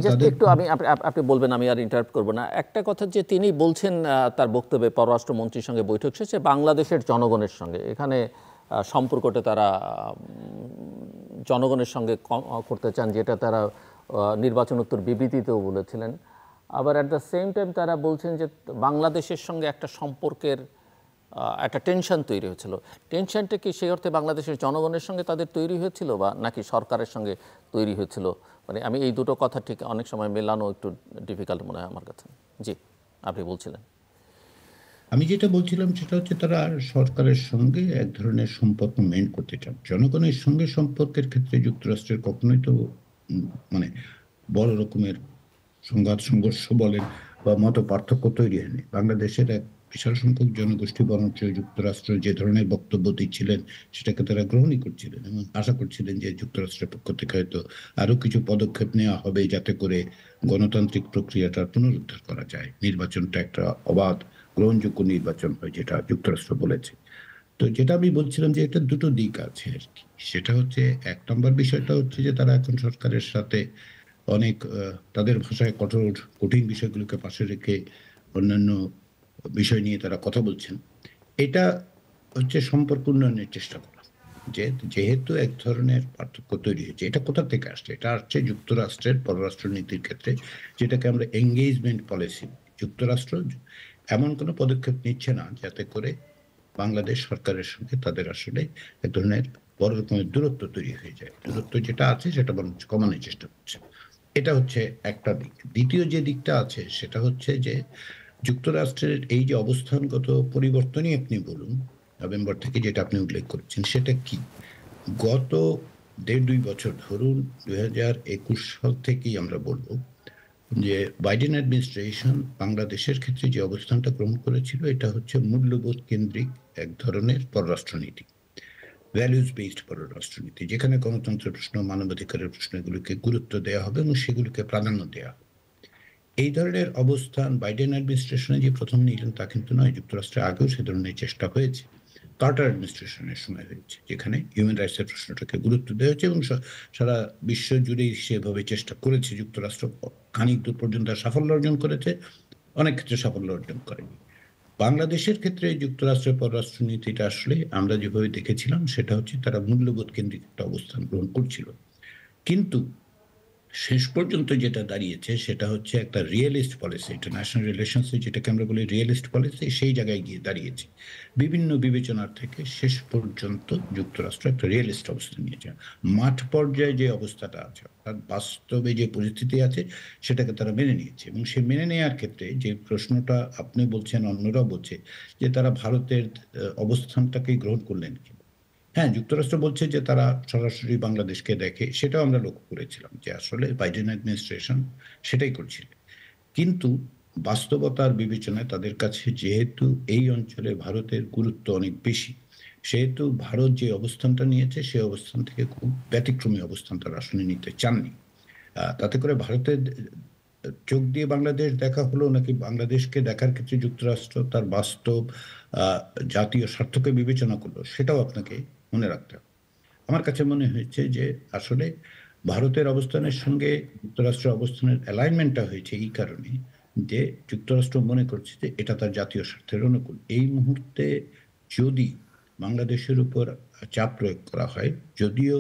Just একটু আপনি বলবেন, আমি আর ইন্টারাপ্ট করব না। একটা কথা যে তিনি বলছেন তার বক্তব্যে পররাষ্ট্রমন্ত্রীর সঙ্গে বৈঠক শেষে বাংলাদেশের জনগণের সঙ্গে এখানে সম্পর্কটা তারা জনগণের সঙ্গে করতে চান, যেটা তারা নির্বাচনোত্তর বিবৃতিতেও বলেছিলেন। আবার অ্যাট দ্য সেম টাইম তারা বলছেন যে বাংলাদেশের সঙ্গে একটা সম্পর্কের একটা টেনশন তৈরি হয়েছিল। টেনশনটা কি সেই অর্থে বাংলাদেশের জনগণের সঙ্গে তাদের তৈরি হয়েছিল বা নাকি সরকারের সঙ্গে তৈরি হয়েছিল? মানে আমি এই দুটো কথা ঠিক অনেক সময় মেলানো একটু ডিফিকাল্ট মনে হয় আমার কাছে। জি, আপনি বলছিলেন। আমি যেটা বলছিলাম সেটা হচ্ছে তারা সরকারের সঙ্গে এক ধরনের সম্পর্ক মেইন করতে চান। জনগণের সঙ্গে সম্পর্কের ক্ষেত্রে যুক্তরাষ্ট্রের কখনোই তো মানে বড় রকমের সংঘাত সংঘর্ষ বলেন বা মত পার্থক্য তৈরি হয়নি। বাংলাদেশের এক বিশাল সংখ্যক জনগোষ্ঠী বরঞ্চ যুক্তরাষ্ট্র যে ধরনের বক্তব্য দিচ্ছিলেন সেটাকে তারা গ্রহণই করছিলেন এবং আশা করছিলেন যে যুক্তরাষ্ট্রের পক্ষ থেকে হয়তো আরো কিছু পদক্ষেপ নেওয়া হবে যাতে করে গণতান্ত্রিক প্রক্রিয়াটা পুনরুদ্ধার করা যায়, নির্বাচনটা একটা অবাধ গ্রহণযোগ্য নির্বাচন হয়, যেটা যুক্তরাষ্ট্র বলেছে। তো যেটা আমি বলছিলাম যে এটা দুটো দিক আছে আর কি। সেটা হচ্ছে এক নম্বর বিষয়টা হচ্ছে যে তারা এখন সরকারের সাথে অনেক তাদের ভাষায় কঠিন বিষয়গুলোকে পাশে রেখে অন্যান্য বিষয় নিয়ে তারা কথা বলছেন। এটা হচ্ছে সম্পর্ক উন্নয়নের চেষ্টা করা। যেহেতু এক ধরনের পার্থক্য তৈরি হয়েছে, এটা কোথা থেকে আসছে? এটা আসছে যুক্তরাষ্ট্রের পররাষ্ট্র নীতির ক্ষেত্রে, যেটাকে আমরা এঙ্গেজমেন্ট পলিসি। যুক্তরাষ্ট্র এমন কোনো পদক্ষেপ নিচ্ছে না যাতে করে বাংলাদেশ সরকারের সঙ্গে তাদের আসলে এক ধরনের বড় রকমের দূরত্ব তৈরি হয়ে যায়। দূরত্ব যেটা আছে সেটা বরং কমানোর চেষ্টা করছে। এটা হচ্ছে একটা দিক। দ্বিতীয় যে দিকটা আছে সেটা হচ্ছে যে যুক্তরাষ্ট্রের এই যে অবস্থানগত পরিবর্তনই আপনি বলুন, নভেম্বর থেকে যেটা আপনি উল্লেখ করেছেন সেটা কি? গত ১.৫-২ বছর ধরুন ২০২১ সাল থেকেই আমরা বলবো যে বাইডেন অ্যাডমিনিস্ট্রেশন বাংলাদেশের ক্ষেত্রে যে অবস্থানটা গ্রহণ করেছিল এটা হচ্ছে মূল্যবোধ কেন্দ্রিক এক ধরনের পররাষ্ট্রনীতি, ভ্যালুজ বেসড পররাষ্ট্রনীতি, যেখানে গণতন্ত্রের প্রশ্ন, মানবাধিকারের প্রশ্ন এগুলোকে গুরুত্ব দেওয়া হবে এবং সেগুলোকে প্রাধান্য দেওয়া হবে। এই ধরনের অবস্থান বাইডেন অ্যাডমিনিস্ট্রেশনে যে প্রথম নিলেন তা কিন্তু নয়, যুক্তরাষ্ট্রে আগেও সে ধরনের চেষ্টা হয়েছে। কার্টার অ্যাডমিনিস্ট্রেশনের সময় হয়েছে, যেখানে হিউম্যান রাইটসের প্রশ্নটাকে গুরুত্ব দেওয়া হয়েছে এবং সারা বিশ্ব জুড়েই সেভাবে চেষ্টা করেছে। যুক্তরাষ্ট্র খানিক দূর পর্যন্ত সাফল্য অর্জন করেছে, অনেক ক্ষেত্রে সাফল্য অর্জন করেনি। বাংলাদেশের ক্ষেত্রে যুক্তরাষ্ট্রের পররাষ্ট্রনীতিটা আসলে আমরা যেভাবে দেখেছিলাম সেটা হচ্ছে তারা মূল্যবোধ কেন্দ্রিক একটা অবস্থান গ্রহণ করছিল। কিন্তু শেষ পর্যন্ত যেটা দাঁড়িয়েছে সেটা হচ্ছে একটা রিয়েলিস্ট পলিসি, ইন্টারন্যাশনাল রিলেশনসে যেটাকে আমরা বলি রিয়েলিস্ট পলিসি, সেই জায়গায় গিয়ে দাঁড়িয়েছে। বিভিন্ন বিবেচনার থেকে শেষ পর্যন্ত যুক্তরাষ্ট্র একটা রিয়েলিস্ট অবস্থান নিয়েছে। মাঠ পর্যায়ে যে অবস্থাটা আছে, অর্থাৎ বাস্তবে যে পরিস্থিতি আছে সেটাকে তারা মেনে নিয়েছে এবং সে মেনে নেওয়ার ক্ষেত্রে যে প্রশ্নটা আপনি বলছেন, অন্যরা বলছে যে তারা ভারতের অবস্থানটাকেই গ্রহণ করলেন কি। হ্যাঁ, যুক্তরাষ্ট্র বলছে যে তারা সরাসরি বাংলাদেশকে দেখে, সেটাও আমরা লক্ষ্য করেছিলাম যে আসলে বাইডেন অ্যাডমিনিস্ট্রেশন সেটাই করছিল। কিন্তু বাস্তবতার বিবেচনায় তাদের কাছে যেহেতু এই অঞ্চলে ভারতের গুরুত্ব অনেক বেশি, সেহেতু ভারত যে অবস্থানটা নিয়েছে সেই অবস্থান থেকে খুব ব্যতিক্রমী অবস্থান তারা আসলে নিতে চাননি। তাতে করে ভারতের চোখ দিয়ে বাংলাদেশ দেখা হলো নাকি বাংলাদেশকে দেখার ক্ষেত্রে যুক্তরাষ্ট্র তার বাস্তব জাতীয় স্বার্থকে বিবেচনা করলো, সেটাও আপনাকে মনে রাখতে হবে। আমার কাছে মনে হয়েছে যে আসলে ভারতের অবস্থানের সঙ্গে যুক্তরাষ্ট্রের অবস্থানের অ্যালাইনমেন্টটা হয়েছে এই কারণে যে যুক্তরাষ্ট্র মনে করছে যে এটা তার জাতীয় স্বার্থের অনুকূল। এই মুহূর্তে যদি বাংলাদেশের উপর চাপ প্রয়োগ করা হয়, যদিও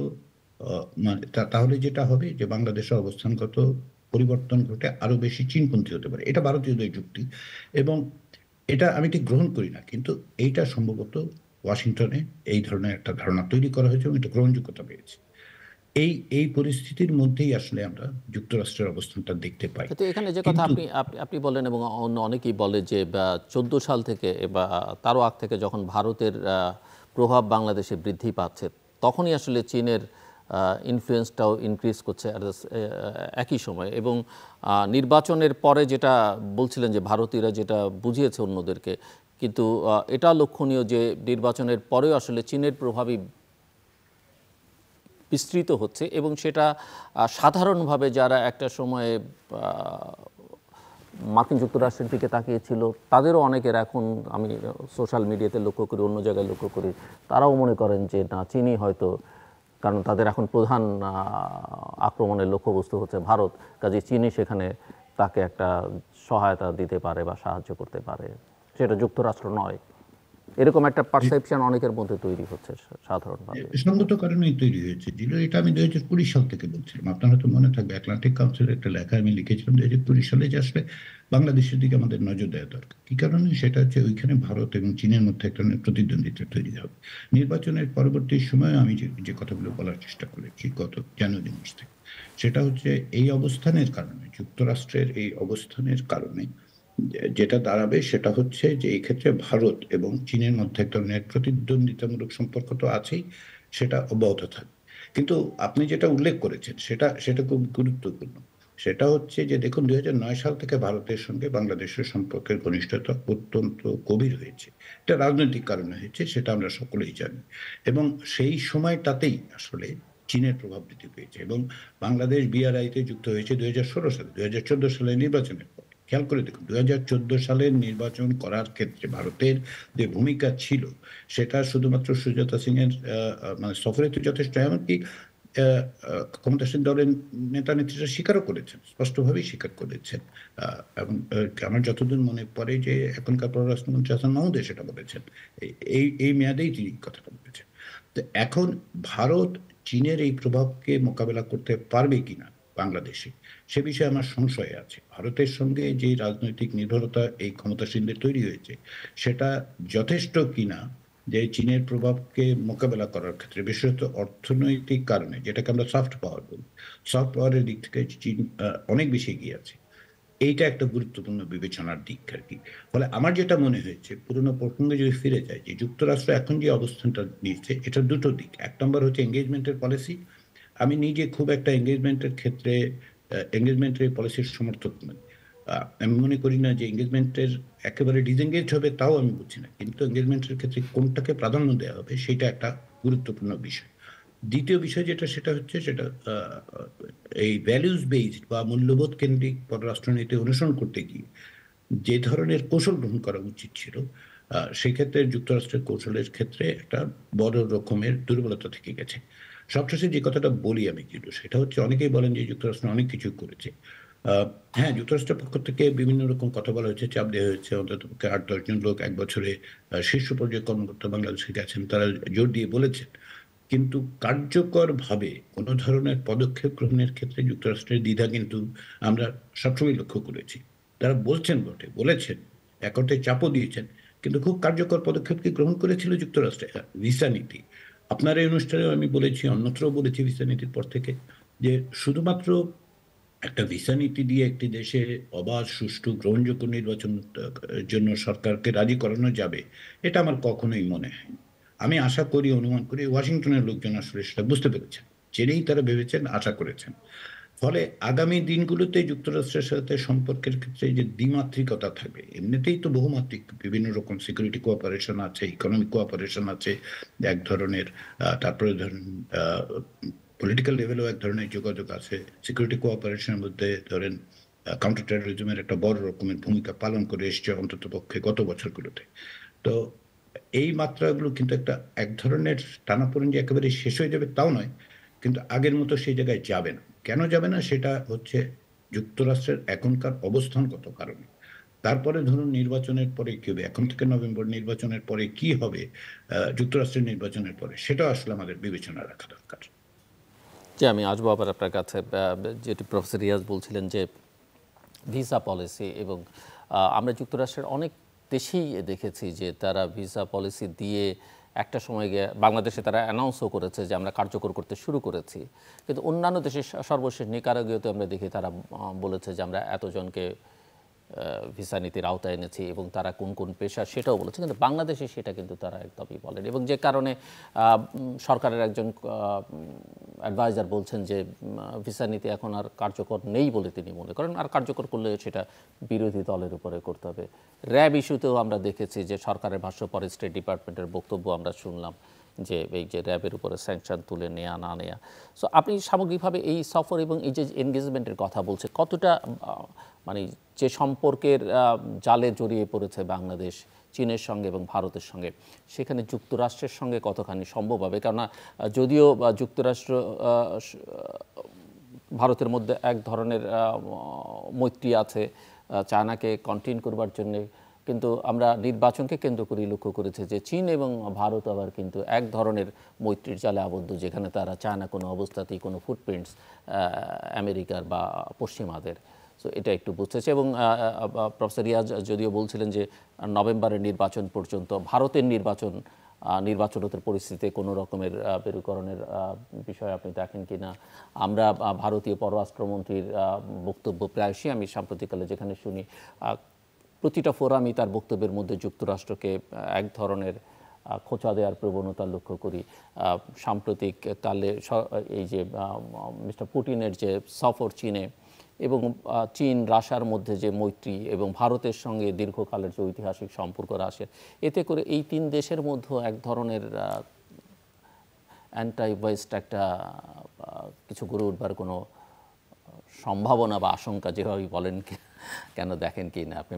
মানে তাহলে যেটা হবে যে বাংলাদেশের অবস্থানগত পরিবর্তন ঘটে আরো বেশি চীনপন্থী হতে পারে। এটা ভারতীয়দের যুক্তি এবং এটা আমি ঠিক গ্রহণ করি না, কিন্তু এইটা সম্ভবত ওয়াশিংটনে এই ধরনের একটা ধারণা তৈরি করা হয়েছে এবং এটা গ্রহণযোগ্যতা পেয়েছে। এই পরিস্থিতির মধ্যেই আসলে আমরা যুক্তরাষ্ট্রের অবস্থানটা দেখতে পাই। কিন্তু এখানে যে কথা কিন্তু আপনি বলেন এবং অন্য অনেকেই বলে যে 14 সাল থেকে বা তারও আগ থেকে যখন ভারতের প্রভাব বাংলাদেশে বৃদ্ধি পাচ্ছে, তখনই আসলে চীনের ইনফ্লুয়েন্সটাও ইনক্রিজ করছে একই সময়। এবং নির্বাচনের পরে যেটা বলছিলেন যে ভারতীয়রা যেটা বুঝিয়েছে অন্যদেরকে, কিন্তু এটা লক্ষণীয় যে নির্বাচনের পরেও আসলে চীনের প্রভাবই বিস্তৃত হচ্ছে এবং সেটা সাধারণভাবে যারা একটা সময়ে মার্কিন যুক্তরাষ্ট্রের দিকে তাকিয়েছিল তাদেরও অনেকের এখন আমি সোশ্যাল মিডিয়াতে লক্ষ্য করি, অন্য জায়গায় লক্ষ্য করি, তারাও মনে করেন যে না, চীনই হয়তো কারণ তাদের এখন প্রধান আক্রমণের লক্ষ্যবস্তু হচ্ছে ভারত, কাজে চীনই সেখানে তাকে একটা সহায়তা দিতে পারে বা সাহায্য করতে পারে, সেটা যুক্তরাষ্ট্র নয়। এরকম একটা পারসেপশন অনেকের মধ্যে তৈরি হচ্ছে সাধারণভাবে। সঙ্গত কারণেই তৈরি হয়েছে ছিল। এটা আমি 2020 সাল থেকে বলছিলাম। আপনার হয়তো মনে থাকবে আটলান্টিক কাউন্সিলের একটা লেখা আমি লিখেছিলাম 2020 সালে যে আসলে বাংলাদেশের দিকে আমাদের নজর দেওয়া দরকার। কি কারণে? সেটা হচ্ছে ওইখানে ভারত এবং চীনের মধ্যে একটা প্রতিদ্বন্দ্বিতা তৈরি হবে। নির্বাচনের পরবর্তী সময়ে আমি যে কথাগুলো বলার চেষ্টা করেছি গত জানুয়ারি মাস থেকে, সেটা হচ্ছে এই অবস্থানের কারণে, যুক্তরাষ্ট্রের এই অবস্থানের কারণে যেটা দাঁড়াবে সেটা হচ্ছে যে এই ক্ষেত্রে ভারত এবং চীনের মধ্যে এক ধরনের প্রতিদ্বন্দ্বিতামূলক সম্পর্ক তো আছেই, সেটা অব্যাহত থাকবে। কিন্তু আপনি যেটা উল্লেখ করেছেন সেটা খুব গুরুত্বপূর্ণ। সেটা হচ্ছে যে দেখুন ২০০৯ সাল থেকে ভারতের সঙ্গে বাংলাদেশের সম্পর্কের ঘনিষ্ঠতা অত্যন্ত গভীর হয়েছে। এটা রাজনৈতিক কারণে হয়েছে, সেটা আমরা সকলেই জানি। এবং সেই সময়টাতেই আসলে চীনের প্রভাব বৃদ্ধি পেয়েছে এবং বাংলাদেশ বিআরআইতে যুক্ত হয়েছে ২০১৬ সালে, ২০১৪ সালের নির্বাচনের পর। খেয়াল করে দেখুন ২০১৪ সালের নির্বাচন করার ক্ষেত্রে ভারতের যে ভূমিকা ছিল সেটা শুধুমাত্র সুজাতা সিং এর মানে সফরে তো যথেষ্ট, এমনকি ক্ষমতাসীন দলের নেতা নেত্রীরা স্বীকারও করেছেন, স্পষ্টভাবেই স্বীকার করেছেন। এবং আমার যতদূর মনে পড়ে যে এখনকার পররাষ্ট্রমন্ত্রী হাসান মাহমুদও সেটা বলেছেন। এই মেয়াদেই তিনি কথাটা বলেছেন। তো এখন ভারত চীনের এই প্রভাবকে মোকাবেলা করতে পারবে কিনা বাংলাদেশে, সে বিষয়ে আমার সংশয় আছে। ভারতের সঙ্গে যে রাজনৈতিক নির্ভরতা এই ক্ষমতাসীনদের তৈরি হয়েছে সেটা যথেষ্ট কিনা যে চীনের প্রভাবকে মোকাবেলা করার ক্ষেত্রে, বিশেষত অর্থনৈতিক কারণে, যেটাকে আমরা সফট পাওয়ার বলি। সফট পাওয়ারের দিক থেকে চীন অনেক বেশি এগিয়ে আছে। এইটা একটা গুরুত্বপূর্ণ বিবেচনার দিক আরকি। ফলে আমার যেটা মনে হয়েছে, পুরনো প্রসঙ্গে যদি ফিরে যাই, যে যুক্তরাষ্ট্র এখন যে অবস্থানটা নিচ্ছে এটার দুটো দিক। ১ নম্বর হচ্ছে এনগেজমেন্টের পলিসি। আমি নিজে খুব একটা এনগেজমেন্টের ক্ষেত্রে এনগেজমেন্টের এই পলিসির সমর্থক নই। আমি মনে করি না যে এনগেজমেন্টের একেবারে ডিসএনগেজ হবে, তাও আমি বুঝছি না। কিন্তু এনগেজমেন্টের ক্ষেত্রে কোনটাকে প্রাধান্য দেওয়া হবে সেটা একটা গুরুত্বপূর্ণ বিষয়। দ্বিতীয় বিষয় যেটা সেটা হচ্ছে সেটা আ আ এই ভ্যালুস বেসড বা মূল্যবোধ কেন্দ্রিক পররাষ্ট্রনীতি অনুসরণ করতে গিয়ে যে ধরনের কৌশল গ্রহণ করা উচিত ছিল, সেক্ষেত্রে যুক্তরাষ্ট্রের কৌশলের ক্ষেত্রে একটা বড় রকমের দুর্বলতা থেকে গেছে। সবশেষে যে কথাটা বলি আমি কিন্তু সেটা হচ্ছে, অনেকেই বলেন যে যুক্তরাষ্ট্র অনেক কিছু করেছে। আ হ্যাঁ, যুক্তরাষ্ট্রের পক্ষ থেকে বিভিন্ন রকম কথা বলা হয়েছে, চাপ দেওয়া হয়েছে। অন্ততপক্ষে ৮-১০ জন লোক ১ বছরে শীর্ষ পর্যায়ের কর্মকর্তা বাংলাদেশে গেছেন। তারা জোর দিয়ে বলেছেন। কিন্তু কার্যকরভাবে কোন ধরনের পদক্ষেপ গ্রহণের ক্ষেত্রে যুক্তরাষ্ট্রের দ্বিধা কিন্তু আমরা সবসময় লক্ষ্য করেছি। তারা বলছেন বটে, বলেছেন, এক অর্থে চাপও দিয়েছেন। কিন্তু খুব কার্যকর পদক্ষেপ কি গ্রহণ করেছিল যুক্তরাষ্ট্রে? ভিসা নীতি। আপনার এই অনুষ্ঠানেও আমি বলেছি, অন্যত্রও বলেছি ভিসা নীতির পর থেকে, যে শুধুমাত্র একটা ভিসা নীতি দিয়ে একটি দেশে অবাধ, সুষ্ঠু, গ্রহণযোগ্য নির্বাচন জন্য সরকারকে রাজি করানো যাবে, এটা আমার কখনোই মনে হয়নি। আমি আশা করি, অনুমান করি ওয়াশিংটনের লোকজন আসলে সেটা বুঝতে পেরেছেন। জেনেই তারা ভেবেছেন, আশা করেছেন। ফলে আগামী দিনগুলোতে যুক্তরাষ্ট্রের সাথে সম্পর্কের ক্ষেত্রে যে দ্বিমাত্রিকতা থাকবে, এমনিতেই তো বহুমাত্রিক, বিভিন্ন রকম সিকিউরিটি কোঅপারেশন আছে, ইকোনমিক কোঅপারেশন আছে এক ধরনের, তারপরে ধরেন আ পলিটিক্যাল লেভেলেও এক ধরনের যোগাযোগ আছে। সিকিউরিটি কোঅপারেশনের মধ্যে ধরেন কাউন্টার টেররিজমের একটা বড় রকমের ভূমিকা পালন করে এসছে অন্ততপক্ষে গত বছরগুলোতে। তো এই মাত্রাগুলো কিন্তু এক ধরনের টানাপোড়েন যে একেবারে শেষ হয়ে যাবে তাও নয়। কিন্তু আগের মতো সেই জায়গায় যাবে না। কেন যাবে না? সেটা হচ্ছে যুক্তরাষ্ট্রের এখনকার অবস্থানগত কারণে। তারপরে ধরুন নির্বাচনের পরে কি হবে? এখন থেকে নভেম্বর নির্বাচনের পরে কি হবে? যুক্তরাষ্ট্রের নির্বাচনের পরে সেটাও আসলে আমাদের বিবেচনায় রাখা দরকার। যে আমি আসবো আবার আপনার কাছে, যেটি প্রফেসর রিয়াজ বলছিলেন যে ভিসা পলিসি, এবং আমরা যুক্তরাষ্ট্রের অনেক দেশেই দেখেছি যে তারা ভিসা পলিসি দিয়ে একটা সময় গিয়ে বাংলাদেশে তারা অ্যানাউন্সও করেছে যে আমরা কার্যকর করতে শুরু করেছি, কিন্তু অন্যান্য দেশের সর্বশেষ নিকারাগুয়েতে আমরা দেখি তারা বলেছে যে আমরা এতজনকে ভিসা নীতির আওতায় এনেছি এবং তারা কোন কোন পেশা সেটাও বলেছে, কিন্তু বাংলাদেশে সেটা কিন্তু তারা একদমই বলেন, এবং যে কারণে সরকারের একজন অ্যাডভাইজার বলছেন যে ভিসা নীতি এখন আর কার্যকর নেই বলে তিনি মনে করেন, আর কার্যকর করলে সেটা বিরোধী দলের উপরে করতে হবে। র্যাব ইস্যুতেও আমরা দেখেছি যে সরকারের ভাষ্য পরে স্টেট ডিপার্টমেন্টের বক্তব্য আমরা শুনলাম যে এই যে র্যাবের উপরে স্যাংশন তুলে নেওয়া না নেওয়া। সো আপনি সামগ্রিকভাবে এই সফর এবং এই যে এনগেজমেন্টের কথা বলছে কতটা মানে যে সম্পর্কের জালে জড়িয়ে পড়েছে বাংলাদেশ চীনের সঙ্গে এবং ভারতের সঙ্গে, সেখানে যুক্তরাষ্ট্রের সঙ্গে কতখানি সম্ভব হবে? কেননা যদিও যুক্তরাষ্ট্র ভারতের মধ্যে এক ধরনের মৈত্রী আছে চায়নাকে কন্টেইন করবার জন্যে, কিন্তু আমরা নির্বাচনকে কেন্দ্র করে লক্ষ্য করেছি যে চীন এবং ভারত আবার কিন্তু এক ধরনের মৈত্রীর জালে আবদ্ধ, যেখানে তারা চায় না কোনো অবস্থাতেই কোনো ফুটপ্রিন্টস আমেরিকার বা পশ্চিমাদের। সো এটা একটু বুঝতেছে। এবং প্রফেসর রিয়াজ যদিও বলছিলেন যে নভেম্বরের নির্বাচন পর্যন্ত ভারতের নির্বাচনের পরিস্থিতিতে কোনো রকমের মেরুকরণের বিষয় আপনি দেখেন কি না? আমরা ভারতীয় পররাষ্ট্রমন্ত্রীর বক্তব্য প্রায়শই আমি সাম্প্রতিককালে যেখানে শুনি, প্রতিটা ফোরামই তার বক্তব্যের মধ্যে যুক্তরাষ্ট্রকে এক ধরনের খোঁচা দেওয়ার প্রবণতা লক্ষ্য করি। সাম্প্রতিক কালে এই যে মিস্টার পুটিনের যে সফর চীনে এবং চীন রাশিয়ার মধ্যে যে মৈত্রী এবং ভারতের সঙ্গে দীর্ঘকালের যে ঐতিহাসিক সম্পর্ক রাশিয়ার, এতে করে এই তিন দেশের মধ্যে এক ধরনের অ্যান্টাই ওয়েস্ট একটা কিছু গড়ে উঠবার কোনো সম্ভাবনা বা আশঙ্কা যেভাবে বলেন কেন দেখেন কি না আপনি?